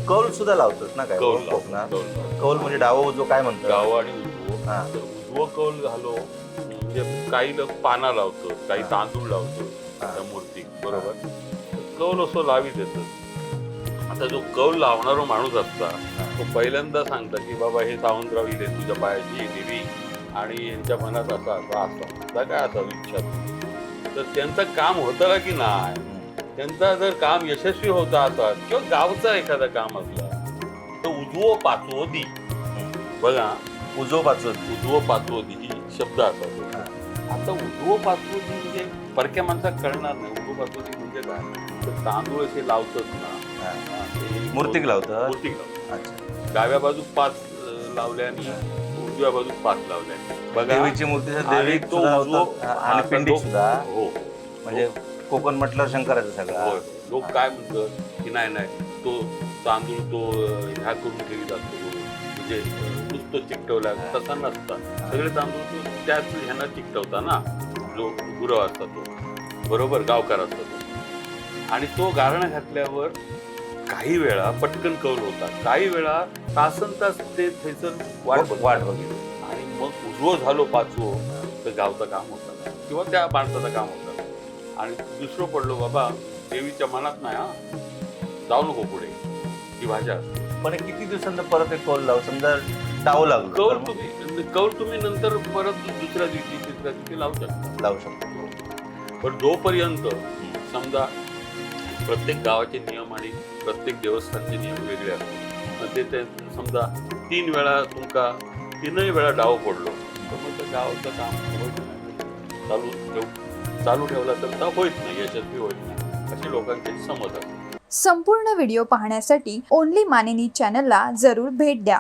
कौल सुद्धा लावतात ना काय कौल कोकणात? कौल कौल म्हणजे डावं उजवं काय म्हणतात? डाव आणि उजवं. हा. तर उजवं कौल घालो म्हणजे काही लोक पाना लावतो, काही हा. तांदूळ लावतो हा. त्या मूर्ती बरोबर. कौल असं लावी देतं. आता जो कौल लावणारा माणूस असता तो पहिल्यांदा सांगता की बाबा हे सावंतराव इले तुझ्या पायाची देवी आणि यांच्या मनात असा असा असा काय असा विचार. तर त्यांचं काम होतं का की नाही? त्यांचा जर काम यशस्वी होता असा किंवा गावचं एखादं काम असलं तर उजवो पाचवो दी. बघा उजवं पाचवं. उजवो पाचवो दी ही शब्द असतो. आता उजवो पाचवो दी म्हणजे परक्या माणसाला कळणार नाही उजवो पाचवो दी म्हणजे काय. तर तांदूळ असे लावतात ना मूर्तिक लावतात. मूर्तिक लावतात. अच्छा. डाव्या बाजू 5 लावल्या आणि उजव्या बाजू 5 लावल्या. बघा देवीची मूर्ती आणि देवी तो सुद्धा उजवो लावतात. आणि पिंडी सुद्धा. हो म्हणजे कोकण म्हटल्यावर शंकराचं सगळं. होय. लोक काय म्हणतात की नाही तो तांदूळ तो ह्या करून ठेवी जातो म्हणजे नुसतं चिकटवला तसा नसता. सगळे तांदूळ तो त्याच ह्यांना चिकटवता ना जो गुरव असता तो बरोबर गावकार असता तो. आणि तो गारणं घातल्यावर काही वेळा पटकन कौल होता, काही वेळा तासन तास ते थैसर वाट बघितली. आणि मग उजवं झालो पाचवो तर गावचं काम होतं किंवा त्या माणसाचं काम होतं. आणि दुसरं पडलो बाबा देवीच्या मनात नाही हा जाऊ नको पुढे ती भाषा. पण किती दिवसांत परत एक कौल लावू समजा डाव लागलो कौल तुम्ही नंतर परत दुसऱ्या दिवशी तिसऱ्या दिवशी लावू शकता. पण जोपर्यंत समजा प्रत्येक गावाचे नियम आणि प्रत्येक देवस्थानचे नियम वेगळे असतात. ते समजा 3 वेळा तुमका 3ही वेळा डाव पडलो तर मग त्या गावाचं काम होत नाही. चालू ठेवला तर होत नाही, यशस्वी होत नाही अशी लोकांची समज असते. संपूर्ण व्हिडिओ पाहण्यासाठी ओनली माने न्यूज चॅनलला जरूर भेट द्या.